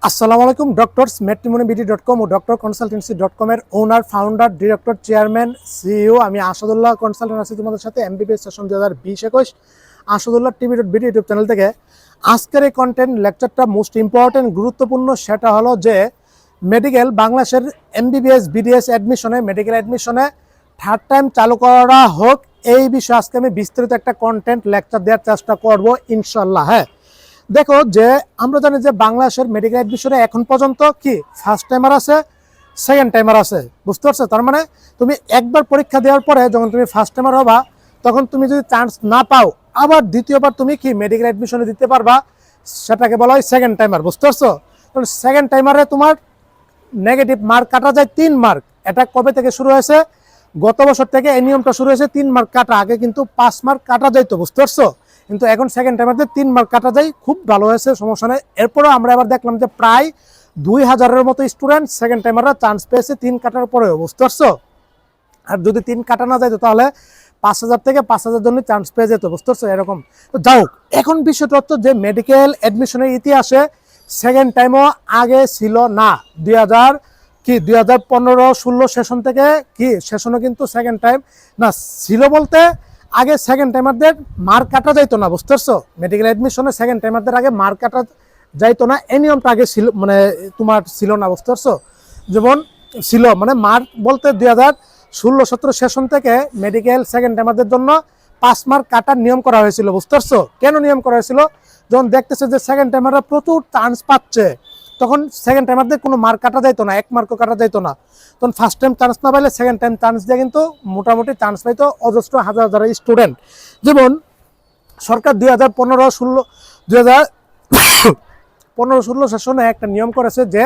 আসসালামু আলাইকুম। Doctors matrimonyBD.com ও drconsultancy.com এর owner, founder, director, chairman, CEO আমি আসাদুল্লাহ কনসালটেন্ট আছি তোমাদের সাথে MBBS session 2020-21 Asadullah TV BD YouTube channel থেকে। আজকের এই কন্টেন্ট লেকচারটা মোস্ট ইম্পর্টেন্ট, গুরুত্বপূর্ণ। সেটা হলো যে মেডিকেল বাংলাদেশের এমবিবিএস বিডিএস অ্যাডমিশনে, মেডিকেল অ্যাডমিশনে থার্ড টাইম চালু করা হোক, এই বিষয়ে আজকে আমি বিস্তারিত একটা কন্টেন্ট লেকচার দেওয়ার চেষ্টা করব ইনশাল্লাহ। হ্যাঁ, দেখো যে আমরা জানি যে বাংলাদেশের মেডিকেল অ্যাডমিশনে এখন পর্যন্ত কি ফার্স্ট টাইমার আছে, সেকেন্ড টাইমার আছে, বুঝতে পারছো? তার মানে তুমি একবার পরীক্ষা দেওয়ার পরে যখন তুমি ফার্স্ট টাইমার হবা, তখন তুমি যদি চান্স না পাও, আবার দ্বিতীয়বার তুমি কি মেডিকেল অ্যাডমিশনে দিতে পারবা, সেটাকে বলা হয় সেকেন্ড টাইমার, বুঝতে পারছো? কারণ সেকেন্ড টাইমারে তোমার নেগেটিভ মার্ক কাটা যায় 3 মার্ক। এটা কবে থেকে শুরু হয়েছে? গত বছর থেকে এই নিয়মটা শুরু হয়েছে। 3 মার্ক কাটা, আগে কিন্তু 5 মার্ক কাটা যাইতো, বুঝতে পারছো? কিন্তু এখন সেকেন্ড টাইমারদের 3 মার্ক কাটা যায়, খুব ভালো হয়েছে, সমস্যা নেই। এরপরেও আমরা এবার দেখলাম যে প্রায় 2000-এর মতো স্টুডেন্ট সেকেন্ড টাইমাররা চান্স পেয়েছে 3 কাটার পরেও, বুঝতে পারছো? আর যদি 3 কাটা না যাইতো তাহলে 5000 থেকে 5000 জন্য চান্স পেয়ে যেত, বুঝতে পারছো? এরকম তো যাও। এখন বিষয়টা হচ্ছে যে মেডিকেল অ্যাডমিশনের ইতিহাসে সেকেন্ড টাইমও আগে ছিল না। 2015-16 সেশন থেকে কি সেশনও কিন্তু সেকেন্ড টাইম না ছিল, বলতে আগে সেকেন্ড টাইমারদের মার্ক কাটা যাইতো না, বুঝতে পারছো? মেডিকেল অ্যাডমিশনে সেকেন্ড টাইমারদের আগে মার্ক কাটা যাইতো না, এই নিয়মটা আগে ছিল, মানে তোমার ছিল না, বুঝতে পারছো? যেমন ছিল মানে মার্ক বলতে 2016-17 সেশন থেকে মেডিকেল সেকেন্ড টাইমারদের জন্য 5 মার্ক কাটার নিয়ম করা হয়েছিল, বুঝতে পারছো? কেন নিয়ম করা হয়েছিল? যখন দেখতেছে যে সেকেন্ড টাইমাররা প্রচুর চান্স পাচ্ছে, তখন সেকেন্ড টাইমারদের কোনো মার্ক কাটা যাইতো না, 1 মার্কও কাটা যাইতো না। তখন ফার্স্ট টাইম চান্স না পাইলে সেকেন্ড টাইম চান্স দিয়ে কিন্তু মোটামুটি চান্স পাইতো অজস্র হাজার হাজার স্টুডেন্ট। যেমন সরকার 2015-16 সেশনে একটা নিয়ম করেছে যে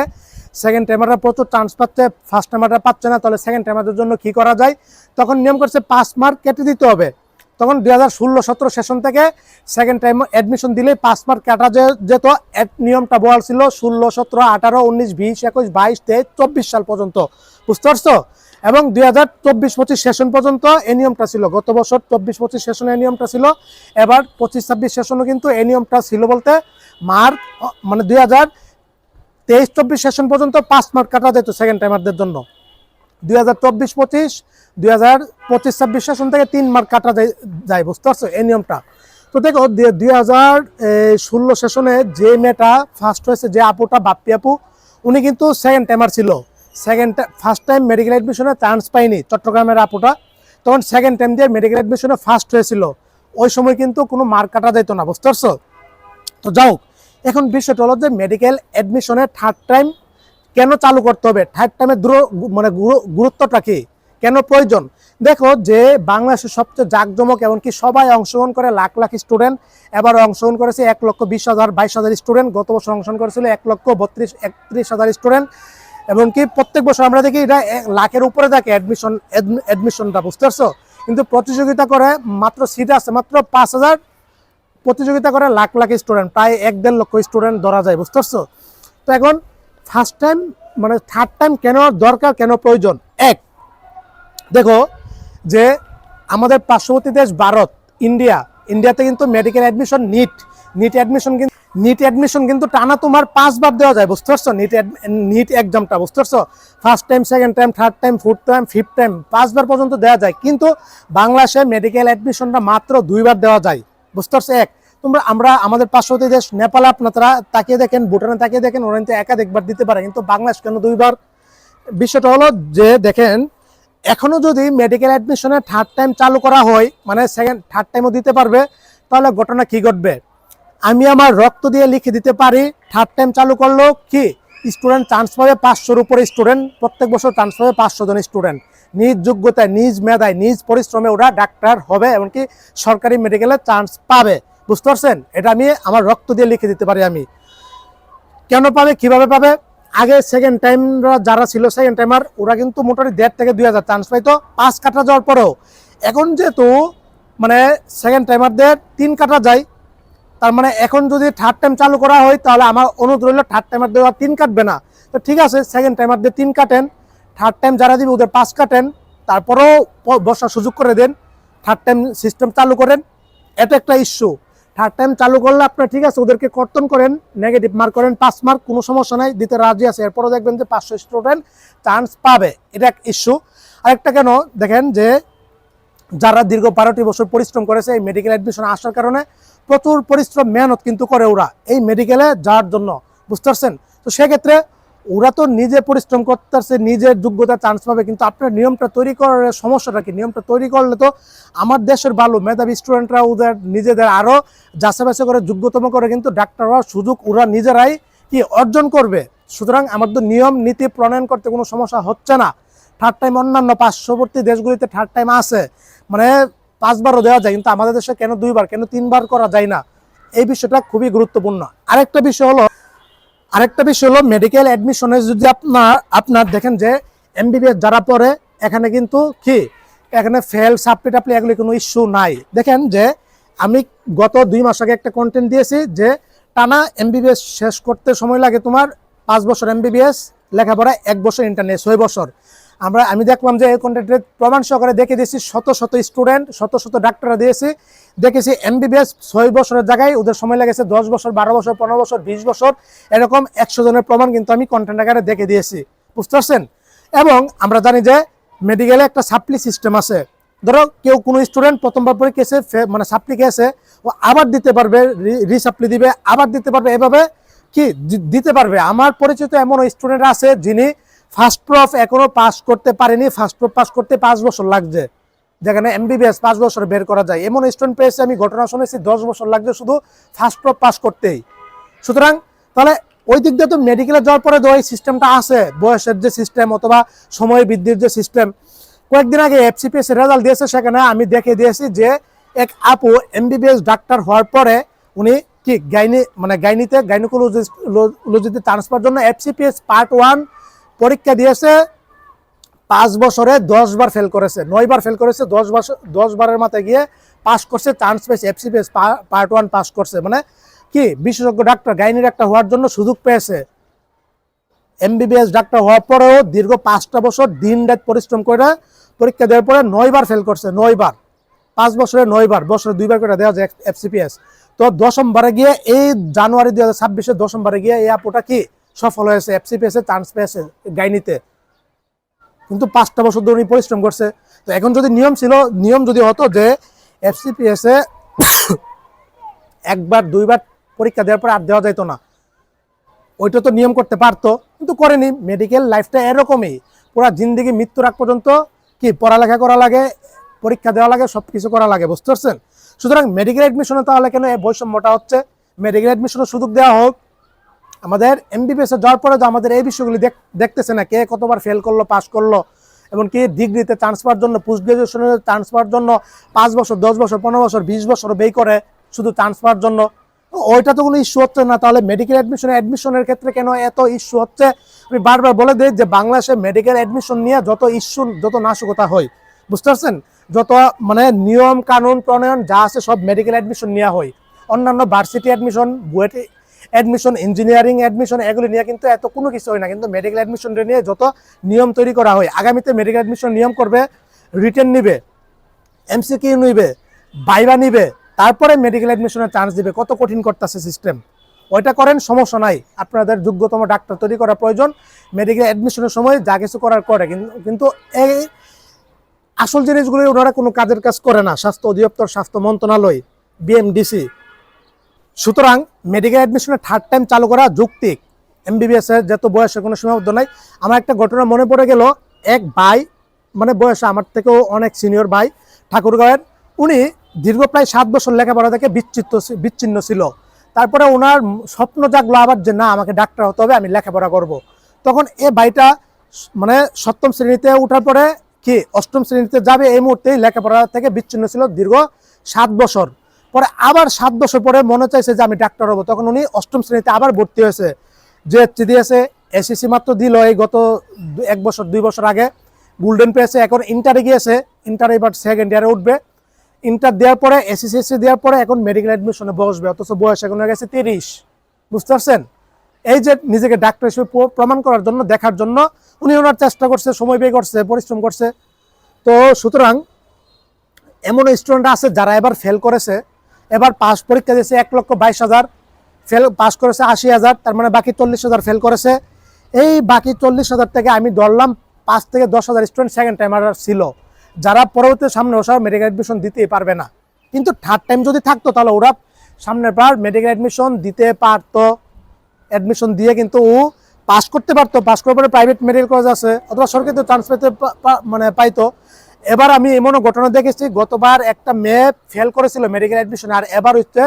সেকেন্ড টাইমাররা প্রচুর চান্স পাচ্ছে, ফার্স্ট টাইমাররা পাচ্ছে না, তাহলে সেকেন্ড টাইমারদের জন্য কি করা যায়? তখন নিয়ম করছে 5 মার্ক কেটে দিতে হবে। তখন 2016-17 সেশন থেকে সেকেন্ড টাইম অ্যাডমিশন দিলে 5 মার্ক কাটা যেত। নিয়মটা বহাল ছিল 16, 17, 18, 19, 20, 21, 22, 23, 24 সাল পর্যন্ত, বুঝতে পারছো? এবং 2024-25 সেশন পর্যন্ত এই নিয়মটা ছিল। গত বছর 24-25 সেশনে এই নিয়মটা ছিল, এবার 25-26 সেশনও কিন্তু এই নিয়মটা ছিল, বলতে মার্ক মানে 2023-24 সেশন পর্যন্ত 5 মার্ক কাটা যেত সেকেন্ড টাইমারদের জন্য। 2024-25, 2025-26 সেশন থেকে 3 মার্ক কাটা যায়, বুঝতে পারছো এই নিয়মটা? তো দেখো 2016 সেশনে যে মেয়েটা ফার্স্ট হয়েছে, যে আপুটা বাপ্পি আপু, উনি কিন্তু সেকেন্ড টাইমার ছিল। ফার্স্ট টাইম মেডিকেল অ্যাডমিশনে চান্স পাইনি, চট্টগ্রামের আপুটা। তখন সেকেন্ড টাইম দিয়ে মেডিকেল অ্যাডমিশনে ফার্স্ট হয়েছিল। ওই সময় কিন্তু কোনো মার্ক কাটা যেত না, বুঝতে পারছো? তো যাও, এখন বিষয়টা হলো যে মেডিকেল অ্যাডমিশনে থার্ড টাইম কেন চালু করতে হবে, থার্ড টাইমের মানে গুরুত্বটা কি, কেন প্রয়োজন? দেখো যে বাংলাদেশের সবচেয়ে জাঁকজমক, এমনকি সবাই অংশগ্রহণ করে, লাখ লাখ স্টুডেন্ট। এবার অংশগ্রহণ করেছে 1,20,000-22,000 স্টুডেন্ট। গত বছর অংশগ্রহণ করেছিল 1,32,000-31,000 স্টুডেন্ট। এবং কি প্রত্যেক বছর আমরা দেখি এটা লাখের উপরে থাকে অ্যাডমিশনটা, বুঝতে পারছো? কিন্তু প্রতিযোগিতা করে মাত্র সিট আছে মাত্র 5,000, প্রতিযোগিতা করে লাখ লাখ স্টুডেন্ট, প্রায় 1-1.5 লক্ষ স্টুডেন্ট ধরা যায়, বুঝতে পারছো? তো এখন ফার্স্ট টাইম মানে থার্ড টাইম কেন দরকার, কেন প্রয়োজন? এক, দেখো যে আমাদের পার্শ্ববর্তী দেশ ভারত, ইন্ডিয়াতে কিন্তু মেডিকেল অ্যাডমিশন নিট অ্যাডমিশন কিন্তু টানা তোমার 5 বার দেওয়া যায়, বুঝতে পারছো? নিট এক্সামটা, বুঝতে পারছো? First time, second time, third time, fourth time, fifth time, 5 বার পর্যন্ত দেওয়া যায়। কিন্তু বাংলাদেশে মেডিকেল অ্যাডমিশনটা মাত্র 2 বার দেওয়া যায়, বুঝতে পারছো? আমরা আমাদের পার্শ্ববর্তী দেশ নেপাল আপনারা তাকিয়ে দেখেন, ভুটানে তাকিয়ে দেখেন, ওরা কিন্তু একাধিকবার দিতে পারে, কিন্তু বাংলাদেশ কেন 2 বার? বিষয়টা হলো যে দেখেন, এখনো যদি মেডিকেল অ্যাডমিশনে থার্ড টাইম চালু করা হয়, মানে থার্ড টাইমও দিতে পারবে, তাহলে ঘটনা কি ঘটবে? আমি আমার রক্ত দিয়ে লিখে দিতে পারি, থার্ড টাইম চালু করলো কি স্টুডেন্ট চান্স পাবে 500-র উপরে স্টুডেন্ট, প্রত্যেক বছর চান্স পাবে 500 জন স্টুডেন্ট। নিজ যোগ্যতায়, নিজ মেধায়, নিজ পরিশ্রমে ওরা ডাক্তার হবে, এমনকি সরকারি মেডিকেলে চান্স পাবে, বুঝতে পারছেন? এটা আমি আমার রক্ত দিয়ে লিখে দিতে পারি। আমি কেন পাবে, কিভাবে পাবে? আগে সেকেন্ড টাইমরা যারা ছিল, সেকেন্ড টাইমার, ওরা কিন্তু মোটামুটি 1,500 থেকে 2,000 চান্স পাইতো 5 কাটা যাওয়ার পরেও। এখন যেহেতু মানে সেকেন্ড টাইমারদের 3 কাটা যায়, তার মানে এখন যদি থার্ড টাইম চালু করা হয়, তাহলে আমার অনুরোধ রইল থার্ড টাইমার দেওয়া 3 কাটবে না। তো ঠিক আছে, সেকেন্ড টাইমারদের 3 কাটেন, থার্ড টাইম যারা দিবে ওদের 5 কাটেন, তারপরেও বসার সুযোগ করে দেন, থার্ড টাইম সিস্টেম চালু করেন। এটা একটা ইস্যু। থার্ড টাইম চালু করলে আপনার ঠিক আছে, ওদেরকে কর্তন করেন, নেগেটিভ মার্ক করেন 5 মার্ক, কোনো সমস্যা নাই, দিতে রাজি আছে। এরপরও দেখবেন যে 500 স্টুডেন্ট চান্স পাবে, এটা এক ইস্যু। আরেকটা কেন দেখেন যে যারা দীর্ঘ 12টি বছর পরিশ্রম করেছে এই মেডিকেল অ্যাডমিশন আসার কারণে, প্রচুর পরিশ্রম মেহনত কিন্তু করে ওরা এই মেডিকেলে যাওয়ার জন্য, বুঝতে পারছেন? তো সেক্ষেত্রে ওরা তো নিজে পরিশ্রম করতেছে, নিজের যোগ্যতা চান্স পাবে, কিন্তু আপনার নিয়মটা তৈরি করার সমস্যাটা কি? নিয়মটা তৈরি করলে তো আমার দেশের ভালো মেধাবী স্টুডেন্টরা ওদের নিজেদের আরও যাচাই বাছাই করে যোগ্যতম করে কিন্তু ডাক্তার হওয়ার সুযোগ ওরা নিজেরাই কি অর্জন করবে। সুতরাং আমাদের নিয়ম নীতি প্রণয়ন করতে কোনো সমস্যা হচ্ছে না। থার্ড টাইম অন্যান্য পার্শ্ববর্তী দেশগুলিতে থার্ড টাইম আছে, মানে 5 বারও দেওয়া যায়, কিন্তু আমাদের দেশে কেন 2 বার, কেন 3 বার করা যায় না? এই বিষয়টা খুবই গুরুত্বপূর্ণ। আরেকটা বিষয় হলো মেডিকেল অ্যাডমিশনে যদি আপনার দেখেন যে এমবিবিএস যারা পড়ে এখানে কিন্তু কি এখানে ফেল সাপ্লি টাপ্লি এগুলি কোনো ইস্যু নাই। দেখেন যে আমি গত 2 মাস আগে একটা কন্টেন্ট দিয়েছি যে টানা এমবিবিএস শেষ করতে সময় লাগে তোমার 5 বছর এমবিবিএস লেখাপড়া, 1 বছর ইন্টারনেট, 6 বছর। আমি দেখলাম যে এই কন্টেন্টে প্রমাণ সহকারে দেখে দিয়েছি, শত শত স্টুডেন্ট, শত শত ডাক্তাররা দিয়েছি, দেখেছি এমবিবিএস 6 বছরের জায়গায় ওদের সময় লেগেছে 10 বছর, 12 বছর, 15 বছর, 20 বছর, এরকম 100 জনের প্রমাণ কিন্তু আমি কন্টেন্ট আকারে দেখে দিয়েছি, বুঝতে পারছেন? এবং আমরা জানি যে মেডিকেলে একটা সাপ্লি সিস্টেম আছে। ধরো কেউ কোনো স্টুডেন্ট প্রথমবার পরে কেসে মানে সাপ্লি কেসে ও আবার দিতে পারবে, রিসাপ্লি দিবে, আবার দিতে পারবে, এভাবে কি দিতে পারবে। আমার পরিচিত এমন স্টুডেন্ট আছে যিনি ফার্স্ট প্রফ এখনো পাস করতে পারেনি, ফার্স্ট প্রফ পাস করতে 5 বছর লাগছে, যেখানে এমবিবিএস 5 বছর বের করা যায়। এমন স্টুডেন্ট পেয়েছে, আমি ঘটনা শুনেছি 10 বছর লাগছে শুধু ফার্স্ট প্রফ পাস করতেই। সুতরাং তাহলে ওই দিক দিয়ে তো মেডিকেলে যাওয়ার পরে ওই সিস্টেমটা আছে, বয়সের যে সিস্টেম অথবা সময় বৃদ্ধির যে সিস্টেম। কয়েকদিন আগে এফসিপিএস রেজাল্ট দিয়েছে, সেখানে আমি দেখে দিয়েছি যে এক আপু এমবিবিএস ডাক্তার হওয়ার পরে উনি কি গাইনোকোলজিতে ট্রান্সফার জন্য এফসিপিএস পার্ট 1 পরীক্ষা দিয়েছে, 5 বছরে 10 বার ফেল করেছে, 9 বার ফেল করেছে, 10 বারের মাথায় গিয়ে পাস করছে, চান্স পেয়েছে, এফসিপিএস পার্ট 1 পাস করছে, মানে কি বিশেষজ্ঞ ডাক্তার গাইনির একটা হওয়ার জন্য সুযোগ পেয়েছে। এমবিবিএস ডাক্তার হওয়ার পরেও দীর্ঘ 5টা বছর দিন রাত পরিশ্রম করে পরীক্ষা দেওয়ার পরে 9 বার ফেল করছে, 9 বার, 5 বছরে 9 বার, বছরে 2 বার করে দেওয়া যায় এফসিপিএস। তো 10ম বারে গিয়ে এই জানুয়ারি 2026-এ 10ম বারে গিয়ে এই আপুটা কি সফল হয়েছে, এফসিপিএস এ চান্স পেয়েছে গাইনিতে, কিন্তু 5টা বছর ধরে পরিশ্রম করছে। তো এখন যদি নিয়ম যদি হতো যে এফসিপিএস এ 1 বার 2 বার পরীক্ষা দেওয়ার পর আর দেওয়া যাইতো না, ওইটা তো নিয়ম করতে পারতো, কিন্তু করেনি। মেডিকেল লাইফটা এরকমই, পুরো জিন্দেগি মৃত্যুর আগ পর্যন্ত কি পড়ালেখা করা লাগে, পরীক্ষা দেওয়া লাগে, সব কিছু করা লাগে, বুঝতে পারছেন? সুতরাং মেডিকেল অ্যাডমিশনে তাহলে কেন এই বৈষম্যটা হচ্ছে? মেডিকেল অ্যাডমিশনের সুযোগ দেওয়া হোক। আমাদের এমবিবিএস এ যাওয়ার পরে তো আমাদের এই বিষয়গুলি দেখতেছে না, কে কতবার ফেল করলো, পাস করলো, এমনকি ডিগ্রিতে চান্স পাওয়ার জন্য, পোস্ট গ্রাজুয়েশনের চান্স পাওয়ার জন্য 5 বছর, 10 বছর, 15 বছর, 20 বছর ব্যয় করে শুধু চান্স পাওয়ার জন্য। ওইটা তো কোনো ইস্যু হচ্ছে না, তাহলে মেডিকেল অ্যাডমিশনের ক্ষেত্রে কেন এত ইস্যু হচ্ছে? আমি বারবার বলে দিই যে বাংলাদেশে মেডিকেল অ্যাডমিশন নিয়ে যত ইস্যু, যত নাশকতা হয়, বুঝতে পারছেন, যত মানে নিয়ম কানুন প্রণয়ন যা আছে সব মেডিকেল অ্যাডমিশন নেওয়া হয়। অন্যান্য varsity admission, BUET admission, engineering admission এগুলি নিয়ে কিন্তু এত কোনো কিছু হয় না, কিন্তু মেডিকেল অ্যাডমিশন নিয়ে যত নিয়ম তৈরি করা হয়। আগামীতে মেডিকেল অ্যাডমিশন নিয়ম করবে, রিটেন নিবে, এমসিকিউ নিবে, ভাইভা নিবে, তারপরে মেডিকেল অ্যাডমিশনের চান্স দিবে। কত কঠিন করতেছে সিস্টেম, ওইটা করেন, সমস্যা নাই। আপনাদের যোগ্যতম ডাক্তার তৈরি করা প্রয়োজন, মেডিকেল অ্যাডমিশনের সময় যা কিছু করার করে, কিন্তু এই আসল জিনিসগুলো ওনারা কোনো কাজের কাজ করে না, স্বাস্থ্য অধিদপ্তর, স্বাস্থ্য মন্ত্রণালয়, বিএমডিসি। সুতরাং মেডিকেল অ্যাডমিশনে থার্ড টাইম চালু করা যৌক্তিক। এমবিবিএস এর যত বয়সের কোনো সীমাবদ্ধ নাই। আমার একটা ঘটনা মনে পড়ে গেল, এক ভাই, মানে বয়সে আমার থেকেও অনেক সিনিয়র ভাই, ঠাকুরগাঁওয়ের, উনি দীর্ঘ প্রায় 7 বছর লেখাপড়া থেকে বিচ্ছিন্ন ছিল। তারপরে ওনার স্বপ্ন জাগলো আবার যে না, আমাকে ডাক্তার হতে হবে, আমি লেখাপড়া করব। তখন এ ভাইটা মানে 7ম শ্রেণীতে উঠার পরে কি 8ম শ্রেণীতে যাবে, এই মুহূর্তেই লেখাপড়া থেকে বিচ্ছিন্ন ছিল দীর্ঘ 7 বছর। পরে আবার 7 বছর পরে মনে চাইছে যে আমি ডাক্তার হবো, তখন উনি 8ম শ্রেণীতে আবার ভর্তি হয়েছে, যে দিয়েছে, এসএসসি মাত্র দিল এই গত 1 বছর 2 বছর আগে, গোল্ডেন পেয়েছে, এখন ইন্টারে গিয়েছে, ইন্টারে এবার 2nd ইয়ারে উঠবে। ইন্টার দেওয়ার পরে, এসএসসি দেওয়ার পরে এখন মেডিকেল অ্যাডমিশনে বসবে, অথচ বয়স এখন হয়ে গেছে 30, বুঝতে পারছেন? এই যে নিজেকে ডাক্তার হিসেবে প্রমাণ করার জন্য, দেখার জন্য উনি ওনার চেষ্টা করছে, সময় ব্যয় করছে, পরিশ্রম করছে। তো সুতরাং এমন স্টুডেন্ট আছে যারা এবার ফেল করেছে, এবার পাস পরীক্ষা দিয়েছে 1,22,000, ফেল পাস করেছে 80,000, তার মানে বাকি 40,000 ফেল করেছে। এই বাকি 40,000 থেকে আমি ধরলাম 5 থেকে 10,000 স্টুডেন্ট সেকেন্ড টাইমার ছিল, যারা পরবর্তী সামনে বছর মেডিকেল অ্যাডমিশন দিতেই পারবে না। কিন্তু থার্ড টাইম যদি থাকতো তাহলে ওরা সামনের বার মেডিকেল অ্যাডমিশন দিতে পারতো, অ্যাডমিশন দিয়ে কিন্তু ও পাস করতে পারতো। পাস করার পরে প্রাইভেট মেডিকেল কলেজ আছে অথবা সরকারি চান্স পেতে মানে পাইতো। এবার আমি এমনও ঘটনা দেখেছি, গতবার একটা মেয়ে ফেল করেছিল মেডিকেল অ্যাডমিশন, আর এবার হচ্ছে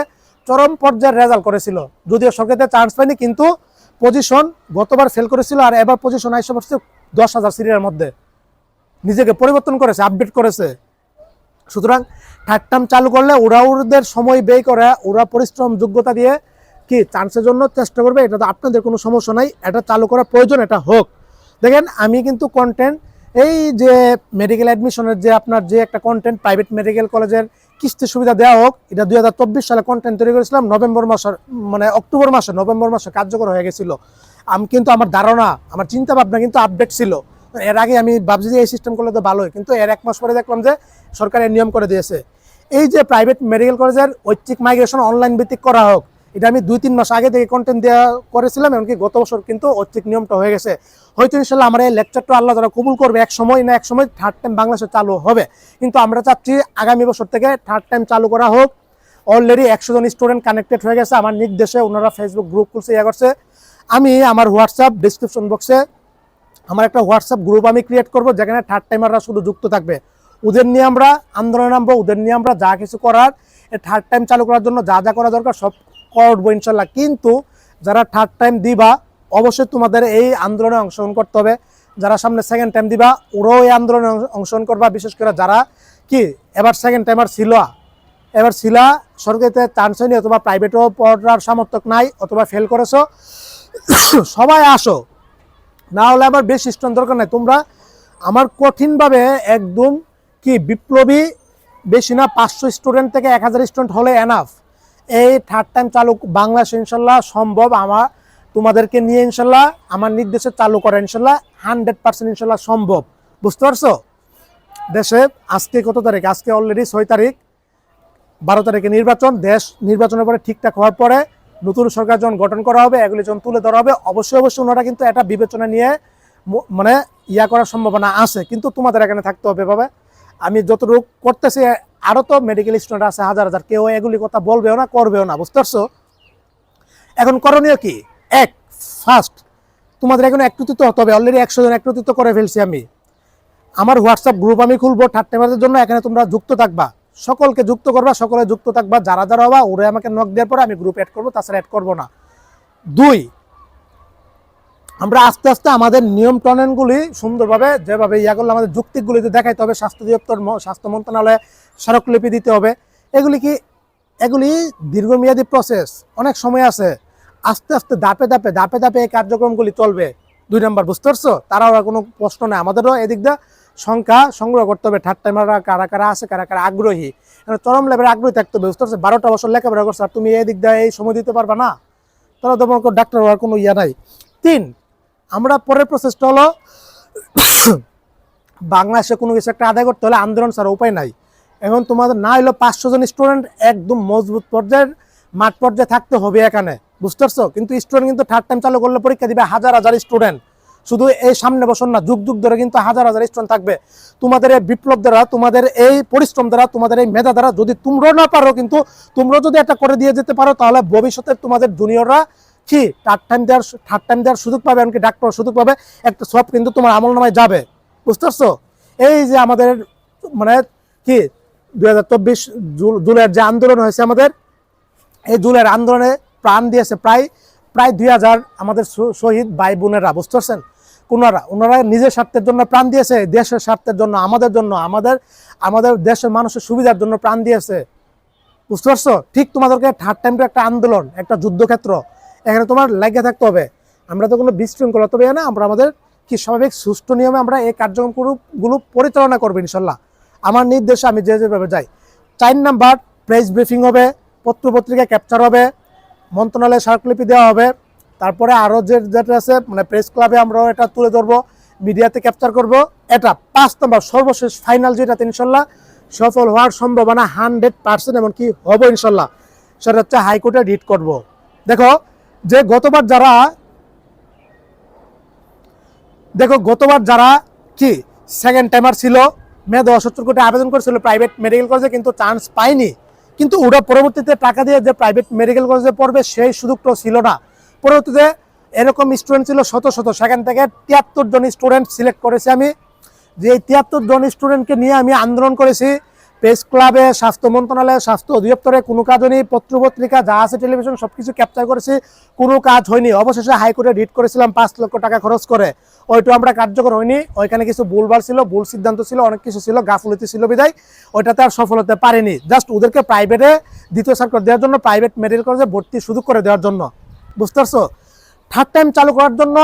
চরম পর্যায়ের রেজাল্ট করেছিল, যদিও সরকারিতে চান্স পায়নি কিন্তু পজিশন গতবার ফেল করেছিল আর এবার পজিশন আইসা পড়ছে 10,000 সিরিয়ার মধ্যে, নিজেকে পরিবর্তন করেছে, আপডেট করেছে। সুতরাং থার্ড টার্ম চালু করলে ওরা ওদের সময় ব্যয় করে, ওরা পরিশ্রম যোগ্যতা দিয়ে কি চান্সের জন্য চেষ্টা করবে, এটা তো আপনাদের কোনো সমস্যা নাই, এটা চালু করা প্রয়োজন, এটা হোক। দেখেন আমি কিন্তু কন্টেন্ট এই যে মেডিকেল অ্যাডমিশনের যে আপনার যে একটা কন্টেন্ট প্রাইভেট মেডিকেল কলেজের কিস্তি সুবিধা দেওয়া হোক, এটা 2024 সালে কন্টেন্ট তৈরি করেছিলাম নভেম্বর মাসের মানে নভেম্বর মাসে কার্যকর হয়ে গেছিল। আমি কিন্তু আমার ধারণা আমার চিন্তা ভাবনা কিন্তু আপডেট ছিল। এর আগে আমি ভাবছি যে এই সিস্টেম করলে তো ভালোই, কিন্তু এর 1 মাস পরে দেখলাম যে সরকারের নিয়ম করে দিয়েছে এই যে প্রাইভেট মেডিকেল কলেজের ঐচ্ছিক মাইগ্রেশন অনলাইন ভিত্তিক করা হোক। এটা আমি 2-3 মাস আগে থেকে কন্টেন্ট দেওয়া করেছিলাম, এমনকি গত বছর কিন্তু ঐচ্ছিক নিয়মটা হয়ে গেছে। হয়তো ইনশাল্লাহ আমার এই লেকচারটা আল্লাহ তারা কবুল করবে, এক সময় না এক সময় থার্ড টাইম বাংলাদেশে চালু হবে। কিন্তু আমরা চাচ্ছি আগামী বছর থেকে থার্ড টাইম চালু করা হোক। অলরেডি 100 জন স্টুডেন্ট কানেক্টেড হয়ে গেছে আমার নির্দেশে, ওনারা ফেসবুক গ্রুপ খুলছে, ইয়ে করছে। আমি আমার হোয়াটসঅ্যাপ ডিসক্রিপশন বক্সে আমার একটা হোয়াটসঅ্যাপ গ্রুপ আমি ক্রিয়েট করব, যেখানে থার্ড টাইমাররা শুধু যুক্ত থাকবে। ওদের নিয়ে আমরা আন্দোলনে নামবো, ওদের নিয়ে আমরা যা কিছু করার থার্ড টাইম চালু করার জন্য যা যা করা দরকার সব করবো ইনশাল্লাহ। কিন্তু যারা থার্ড টাইম দিবা অবশ্যই তোমাদের এই আন্দোলনে অংশগ্রহণ করতে হবে। যারা সামনে সেকেন্ড টাইম দিবা ওরাও এই আন্দোলনে অংশগ্রহণ করবা, বিশেষ করে যারা কি এবার সেকেন্ড টাইমার ছিল, এবার ছিলা সরকারিতে চান্স হয়নি অথবা প্রাইভেটও পড়ার সামর্থ্য নাই অথবা ফেল করেছো, সবাই আসো, না হলে আবার বেশি স্টুডেন্ট দরকার নাই। তোমরা আমার কঠিনভাবে একদম কি বিপ্লবী বেশি না 500 স্টুডেন্ট থেকে 1000 স্টুডেন্ট হলে এনাফ। এই থার্ড টাইম চালু বাংলাদেশে ইনশাল্লাহ সম্ভব, আমার তোমাদেরকে নিয়ে ইনশাল্লাহ আমার নির্দেশে চালু করা ইনশাল্লাহ 100% ইনশাল্লাহ সম্ভব। বুঝতে পারছো? দেশে আজকে কত তারিখ? আজকে অলরেডি 6 তারিখ, 12 তারিখে নির্বাচন। দেশ নির্বাচনের পরে ঠিকঠাক হওয়ার পরে নতুন সরকার যখন গঠন করা হবে, এগুলি যখন তুলে ধরা হবে, অবশ্যই ওনারা কিন্তু এটা বিবেচনা নিয়ে মানে ইয়া করার সম্ভাবনা আছে। কিন্তু তোমাদের এখানে থাকতে হবে ভাবে। আমি যতটুকু করতেছি আরও তো মেডিকেল স্টুডেন্ট আছে হাজার হাজার, কেউ এগুলি কথা বলবেও না করবেও না। বুঝতে পারছো? এখন করণীয় কি? ফার্স্ট তোমাদের এখন একত্রিত হতে হবে। অলরেডি 100 জন একত্রিত করে ফেলছি আমি। আমার হোয়াটসঅ্যাপ গ্রুপ আমি খুলবো থার্ড টাইমারদের জন্য, এখানে তোমরা যুক্ত থাকবা, সকলকে যুক্ত করবা, সকলে যুক্ত থাকবা। যারা যারা হবা ওরা আমাকে নক দেওয়ার পরে আমি গ্রুপ অ্যাড করবো, তাছাড়া অ্যাড করবো না। 2, আমরা আস্তে আস্তে আমাদের নিয়ম টননগুলি সুন্দরভাবে যেভাবে ইয়া করলে আমাদের যুক্তিগুলি দেখাইতে হবে, স্বাস্থ্য অধিদপ্তর স্বাস্থ্য মন্ত্রণালয়ে স্মারকলিপি দিতে হবে। এগুলি দীর্ঘমেয়াদী প্রসেস, অনেক সময় আছে। আস্তে আস্তে ধাপে ধাপে এই কার্যক্রমগুলি চলবে। 2 নম্বর, বুঝতে পারছো? তারাও কোনো প্রশ্ন নেই, আমাদেরও এদিক দিয়ে সংখ্যা সংগ্রহ করতে হবে। থার্ড টাইমাররা কারা কারা আছে, কারা কারা আগ্রহী, চরম লেভেলে আগ্রহী থাকতে হবে। বুঝতে পারছো? 12টা বছর লেখাপড়া করছো আর তুমি এই দিক দিয়ে এই সময় দিতে পারবা না, তাহলে তোমার ডাক্তার হওয়ার কোনো ইয়া নাই। 3, আমরা পরের প্রসেসটা হলো বাংলাদেশে কোনো কিছু একটা আদায় করতে হলে আন্দোলন ছাড়া উপায় নাই। এখন তোমাদের না হলো 500 জন স্টুডেন্ট একদম মজবুত পর্যায়ের মাঠ পর্যায়ে থাকতে হবে এখানে। বুঝতে পারছো? কিন্তু স্টুডেন্ট কিন্তু থার্ড টাইম চালু করলে পরীক্ষা দিবে হাজার হাজার স্টুডেন্ট, শুধু এই সামনে বছর না, যুগ যুগ ধরে কিন্তু হাজার হাজার স্টুডেন্ট থাকবে। তোমাদের এই বিপ্লব দ্বারা, তোমাদের এই পরিশ্রম দ্বারা, তোমাদের এই মেধা দ্বারা যদি তোমরা না পারো, কিন্তু তোমরা যদি একটা করে দিয়ে যেতে পারো, তাহলে ভবিষ্যতে তোমাদের জুনিয়ররা কি থার্ড টাইম দেওয়ার সুযোগ পাবে, এমনকি ডাক্তার সুযোগ পাবে। একটা সব কিন্তু তোমার আমল নামায় যাবে। বুঝতে পারছো? এই যে আমাদের মানে কি 2024 জুলাইয়ের যে আন্দোলন হয়েছে, আমাদের এই জুলাইয়ের আন্দোলনে প্রাণ দিয়েছে প্রায় 2000 আমাদের শহীদ ভাই বোনেরা। বুঝতে পারছেন? ওনারা নিজের স্বার্থের জন্য প্রাণ দিয়েছে, দেশের স্বার্থের জন্য, আমাদের জন্য, আমাদের দেশের মানুষের সুবিধার জন্য প্রাণ দিয়েছে। বুঝতে পারছো? ঠিক তোমাদেরকে থার্ড টাইমটা একটা আন্দোলন, একটা যুদ্ধক্ষেত্র, এখানে তোমার লাগিয়ে থাকতে হবে। আমরা তো কোনো বিশৃঙ্খলা তবে না, আমরা আমাদের কি স্বাভাবিক সুষ্ঠু নিয়মে আমরা এই কার্যক্রমগুলো পরিচালনা করবো ইনশাল্লাহ, আমার নির্দেশে আমি যেভাবে যাই। 4 নাম্বার, প্রেস ব্রিফিং হবে, পত্রপত্রিকা ক্যাপচার হবে, মন্ত্রণালয়ে স্মারকলিপি দেওয়া হবে। তারপরে আরও যেটা আছে মানে প্রেস ক্লাবে আমরাও এটা তুলে ধরবো, মিডিয়াতে ক্যাপচার করব। এটা 5 নম্বর, সর্বশেষ ফাইনাল, যেটাতে ইনশাল্লাহ সফল হওয়ার সম্ভাবনা 100%, এমনকি হবো ইনশাল্লাহ। সেটা হচ্ছে হাইকোর্টে রিট করব। দেখো যে গতবার যারা কি সেকেন্ড টাইমার ছিল, মেয়াদ ৭০ কোটি আবেদন করেছিল প্রাইভেট মেডিকেল কলেজে, কিন্তু চান্স পায়নি। কিন্তু ওরা পরবর্তীতে টাকা দিয়ে যে প্রাইভেট মেডিকেল কলেজে পড়বে সেই সুযোগটাও ছিল না। পরবর্তীতে এরকম স্টুডেন্ট ছিল শত শত, সেখান থেকে ৭৩ জন স্টুডেন্ট সিলেক্ট করেছি আমি। যে এই ৭৩ জন স্টুডেন্টকে নিয়ে আমি আন্দোলন করেছি প্রেস ক্লাবে, স্বাস্থ্য মন্ত্রণালয়ে, স্বাস্থ্য অধিদপ্তরে, কোনো কাজ হয়নি। পত্রপত্রিকা যা আছে, টেলিভিশন, সবকিছু ক্যাপচার করেছি, কোনো কাজ হয়নি। অবশেষে হাইকোর্টে রিট করেছিলাম ৫ লক্ষ টাকা খরচ করে, ওইটা আমরা কার্যকর হয়নি। ওইখানে কিছু ভুলভাল ছিল, ভুল সিদ্ধান্ত ছিল, অনেক কিছু ছিল, গাফলতি ছিল বিদায় ওইটাতে আর সফল হতে পারেনি। জাস্ট ওদেরকে প্রাইভেটে দ্বিতীয় সার্কুলার দেওয়ার জন্য, প্রাইভেট মেডিকেল কলেজে ভর্তি সুযোগ করে দেওয়ার জন্য, বুঝতে পারছো? থার্ড টাইম চালু করার জন্য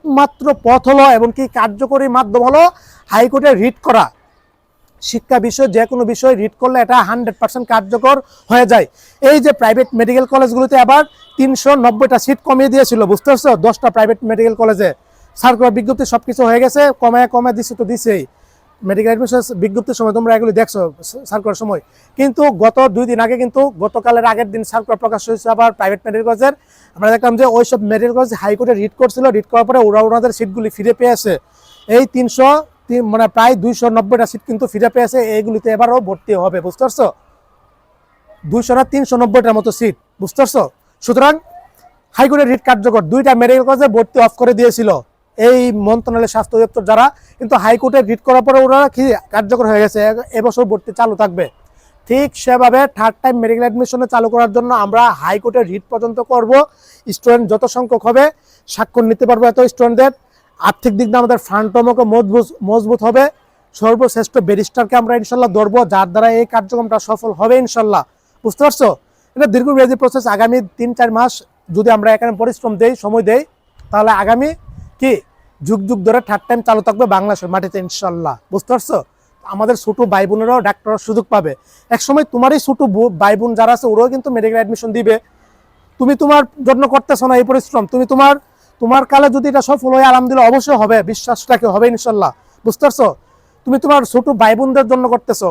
একমাত্র পথ হলো, এবং কি কার্যকরী মাধ্যম হলো হাইকোর্টে রিট করা। শিক্ষা বিষয় যে কোনো বিষয় রিট করলে এটা 100% কার্যকর হয়ে যায়। এই যে প্রাইভেট মেডিকেল কলেজগুলোতে আবার 390টা সিট কমিয়ে দিয়েছিল, বুঝতে পারছো? 10টা প্রাইভেট মেডিকেল কলেজে সার্কুলার বিজ্ঞপ্তি সব কিছু হয়ে গেছে, কমে দিচ্ছে তো দিছেই। মেডিকেল অ্যাডমিশন বিজ্ঞপ্তির সময় তোমরা এগুলি দেখছো সার্কুলার সময়। কিন্তু গত 2 দিন আগে, কিন্তু গতকালের আগের দিন সার্কুলার প্রকাশ হয়েছে আবার প্রাইভেট মেডিকেল কলেজের। আমরা দেখলাম যে ওই সব মেডিকেল কলেজ হাইকোর্টে রিট করছিল, রিট করার পরে ওনাদের সিটগুলি ফিরে পেয়েছে। এই মানে প্রায় 290টা সিট কিন্তু ফিরে পেয়েছে। এইগুলিতে এবারও ভর্তি হবে, বুঝতে পারছো? 200 না 390টার মতো সিট, বুঝতে পারছো? সুতরাং হাইকোর্টের রিট কার্যকর। 2টা মেডিকেল কলেজে ভর্তি অফ করে দিয়েছিল এই মন্ত্রণালয়ের স্বাস্থ্য অধিদপ্তর যারা, কিন্তু হাইকোর্টে রিট করার পরে ওরা কি কার্যকর হয়ে গেছে, এবছর ভর্তি চালু থাকবে। ঠিক সেভাবে থার্ড টাইম মেডিকেল অ্যাডমিশনে চালু করার জন্য আমরা হাইকোর্টে রিট পর্যন্ত করব। স্টুডেন্ট যত সংখ্যক হবে স্বাক্ষর নিতে পারবো এত স্টুডেন্টদের। আর্থিক দিক দিয়ে আমাদের ফান্ডমকে মজবুত হবে। সর্বশ্রেষ্ঠ ব্যারিস্টারকে আমরা ইনশাল্লাহ ধরবো, যার দ্বারা এই কার্যক্রমটা সফল হবে ইনশাল্লাহ, বুঝতে পারছো? এটা দীর্ঘমেয়াদী প্রসেস। আগামী 3-4 মাস যদি আমরা এখানে পরিশ্রম দেই, সময় দেই, তাহলে আগামী কি যুগ যুগ ধরে থার্ড টাইম চালু থাকবে বাংলাদেশের মাটিতে ইনশাল্লাহ, বুঝতে পারছো? আমাদের ছোট ভাই বোনেরাও ডাক্তারের সুযোগ পাবে। একসময় তোমারই ছোট ভাই বোন যারা আছে ওরাও কিন্তু মেডিকেল অ্যাডমিশন দিবে। তুমি তোমার জন্য করতেছো না এই পরিশ্রম, তুমি তোমার কালে যদি এটা সফল হয় আলহামদুলিল্লাহ, অবশ্যই হবে, বিশ্বাসটাকে হবে ইনশাল্লাহ, বুঝতে পারছো? তুমি তোমার ছোট ভাই বোনদের জন্য করতেছো,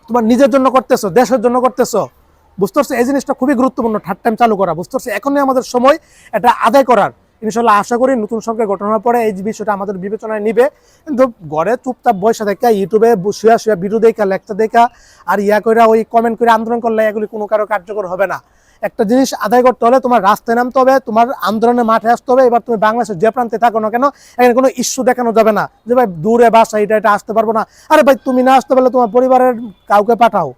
তোমার নিজের জন্য করতেছো, দেশের জন্য করতেছো, বুঝতে পারছো? এই জিনিসটা খুবই গুরুত্বপূর্ণ, থার্ড টাইম চালু করা, বুঝতে পারছো? এখনই আমাদের সময় এটা আদায় করার। ইনশাল্লাহ আশা করি নতুন সরকার গঠন হওয়ার পরে এই বিষয়টা আমাদের বিবেচনায় নিবে। কিন্তু ঘরে চুপচাপ বসে দেখা, ইউটিউবে শুয়া ভিডিও দেখা, লেকচার দেখা আর করে ওই কমেন্ট করে আন্দোলন করলে এগুলি কোনো কারো কার্যকর হবে না। একটা জিনিস আদায় করতে হলে তোমার রাস্তায় নামতে হবে, তোমার আন্দোলনের মাঠে আসতে হবে। এবার তুমি বাংলাদেশের যে প্রান্তে থাকো না কেন, এখানে কোনো ইস্যু দেখানো যাবে না যে ভাই দূরে বাসা, এটা আসতে পারবো না। আরে ভাই তুমি না আসতে পারলে তোমার পরিবারের কাউকে পাঠাও।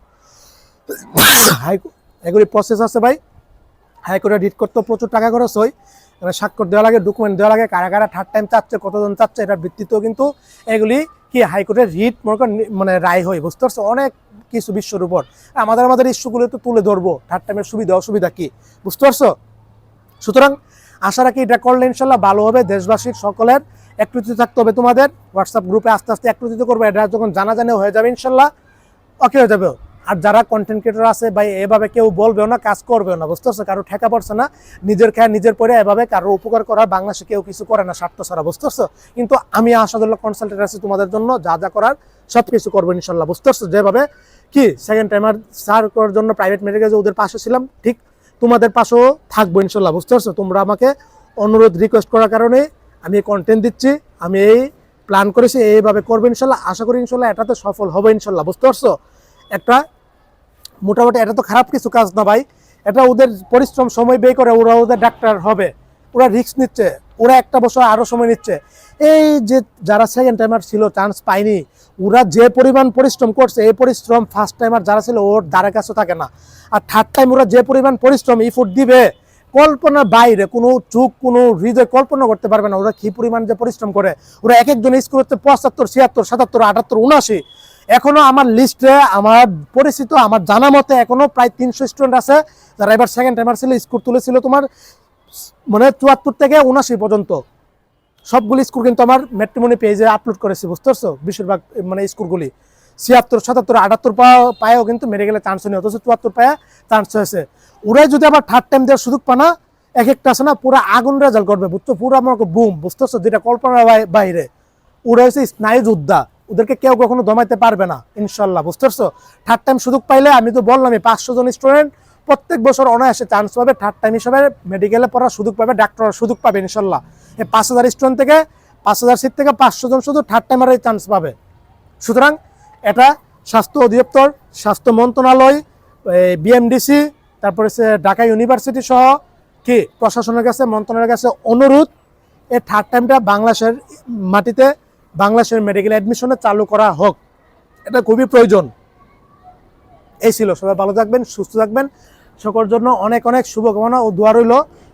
এগুলি প্রসেস আছে ভাই। হাইকোর্টে রিট করতে প্রচুর টাকা খরচ হয়, স্বাক্ষর দেওয়া লাগে, ডকুমেন্ট দেওয়া লাগে, কারা কারা থার্ড টাইম চাচ্ছে, কতজন চাচ্ছে, এটার ভিত্তিতেও কিন্তু এগুলি কি হাইকোর্টের রিট মানে রায় হয়, বুঝতে পারছো? অনেক কিছু বিশ্বের উপর আমাদের ইস্যুগুলো তো তুলে ধরবো, থার্ড টাইমের সুবিধা অসুবিধা কি, বুঝতে পারছো? সুতরাং আশা রাখি এটা করলে ইনশাল্লাহ ভালো হবে। দেশবাসীর সকলের একত্রিত থাকতে হবে, তোমাদের হোয়াটসঅ্যাপ গ্রুপে আস্তে আস্তে একত্রিত করবে। এটা যখন জানা হয়ে যাবে ইনশাল্লাহ ওকে হয়ে যাবে। আর যারা কন্টেন্ট ক্রিয়েটর আছে ভাই, এভাবে কেউ বলবেও না, কাজ করবেও না, বুঝতে পারছো? কারো ঠেকা পড়ছে না, নিজের খেয়ে নিজের পরে এভাবে কারো উপকার করার বাংলাদেশে কেউ কিছু করে না স্বার্থ ছাড়া, বুঝতে পারছো? কিন্তু আমি আসাদুল্লাহ কনসালটেন্ট আছি তোমাদের জন্য, যা করার সব কিছু করবো ইনশাল্লাহ, বুঝতে পারছো? যেভাবে কি সেকেন্ড টাইমার সার করার জন্য প্রাইভেট মেডিকেলে ওদের পাশে ছিলাম, ঠিক তোমাদের পাশেও থাকবো ইনশাল্লাহ, বুঝতে পারছো? তোমরা আমাকে অনুরোধ রিকোয়েস্ট করার কারণে আমি কন্টেন্ট দিচ্ছি, আমি এই প্ল্যান করেছি, এইভাবে করবো ইনশাল্লাহ। আশা করি ইনশাল্লাহ এটাতে সফল হবে ইনশাল্লাহ, বুঝতে পারছো? একটা মোটামুটি এটা তো খারাপ কিছু কাজ না ভাই, এটা ওদের পরিশ্রম সময় ব্যয় করে ওরা ওদের ডাক্তার হবে, ওরা রিস্ক নিচ্ছে, ওরা একটা বছর আরও সময় নিচ্ছে। এই যে যারা সেকেন্ড টাইমার ছিল চান্স পায়নি, ওরা যে পরিমাণ পরিশ্রম করছে, এই পরিশ্রম ফার্স্ট টাইমার যারা ছিল ওর দ্বারা কাছে থাকে না। আর থার্ড টাইম ওরা যে পরিমাণ পরিশ্রম ইফোর্ট দিবে কল্পনার বাইরে, কোনো চোখ কোনো হৃদয় কল্পনা করতে পারবে না ওরা কি পরিমাণ যে পরিশ্রম করে। ওরা এক একজন স্কুল হচ্ছে 75, 76, 77, 78, 79। এখনো আমার লিস্টে, আমার পরিচিত, আমার জানা মতে এখনো প্রায় 300 স্টুডেন্ট আছে যারা এবার সেকেন্ড টাইমার ছিল, স্কুল তুলেছিল তোমার মানে 74 থেকে 79 পর্যন্ত। সবগুলি স্কুল কিন্তু আমার ম্যাট্রিমনি পেজে আপলোড করেছি, বুঝতে পারছো? বেশিরভাগ মানে স্কুলগুলি 76, 77, 78 পায়েও কিন্তু মেডিকেলে চান্স হয়নি, অথচ 74 পায়ে চান্স হয়েছে। ওরাই যদি আবার থার্ড টাইম দেওয়ার সুযোগ পানা, এক একটা আছে না পুরো আগুন রেজাল্ট করবে, বুঝছো? পুরো আমার বুম, বুঝতে পারছো? যেটা কল্পনার বাইরে। ওরা হচ্ছে স্নায়ু যোদ্ধা, ওদেরকে কেউ কখনো দমাইতে পারবে না ইনশাল্লাহ, বুঝতে পারছো? থার্ড টাইম সুযোগ পাইলে আমি তো বললামই 500 জন স্টুডেন্ট প্রত্যেক বছর অনায়াসে চান্স পাবে, থার্ড টাইম হিসাবে মেডিকেলে পড়ার সুযোগ পাবে, ডাক্তার সুযোগ পাবে ইনশাল্লাহ। এই 5000 স্টুডেন্ট থেকে 5000 সিট থেকে 500 জন শুধু থার্ড টাইমারের চান্স পাবে। সুতরাং এটা স্বাস্থ্য অধিদপ্তর, স্বাস্থ্য মন্ত্রণালয়, বিএমডিসি, তারপরে ঢাকা ইউনিভার্সিটি সহ কি প্রশাসনের কাছে, মন্ত্রণালয়ের কাছে অনুরোধ, এই থার্ড টাইমটা বাংলাদেশের মাটিতে বাংলাদেশের মেডিকেল অ্যাডমিশনে চালু করা হোক, এটা খুবই প্রয়োজন। এই ছিল, সবাই ভালো থাকবেন, সুস্থ থাকবেন, সকলের জন্য অনেক অনেক শুভকামনা ও দোয়া রইল।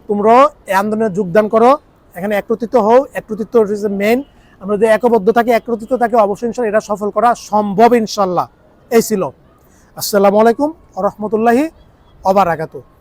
তোমরাও এই আন্দোলনে যোগদান করো, এখানে একত্রিত হও, একত্রিত মেইন। আমরা যদি একবদ্ধ থাকি, একত্রিত থাকি, অবশ্যই ইনশাল্লাহ এটা সফল করা সম্ভব ইনশাল্লাহ। এই ছিল। আসসালামু আলাইকুম ওয়া রাহমাতুল্লাহি ওয়া বারাকাতুহু।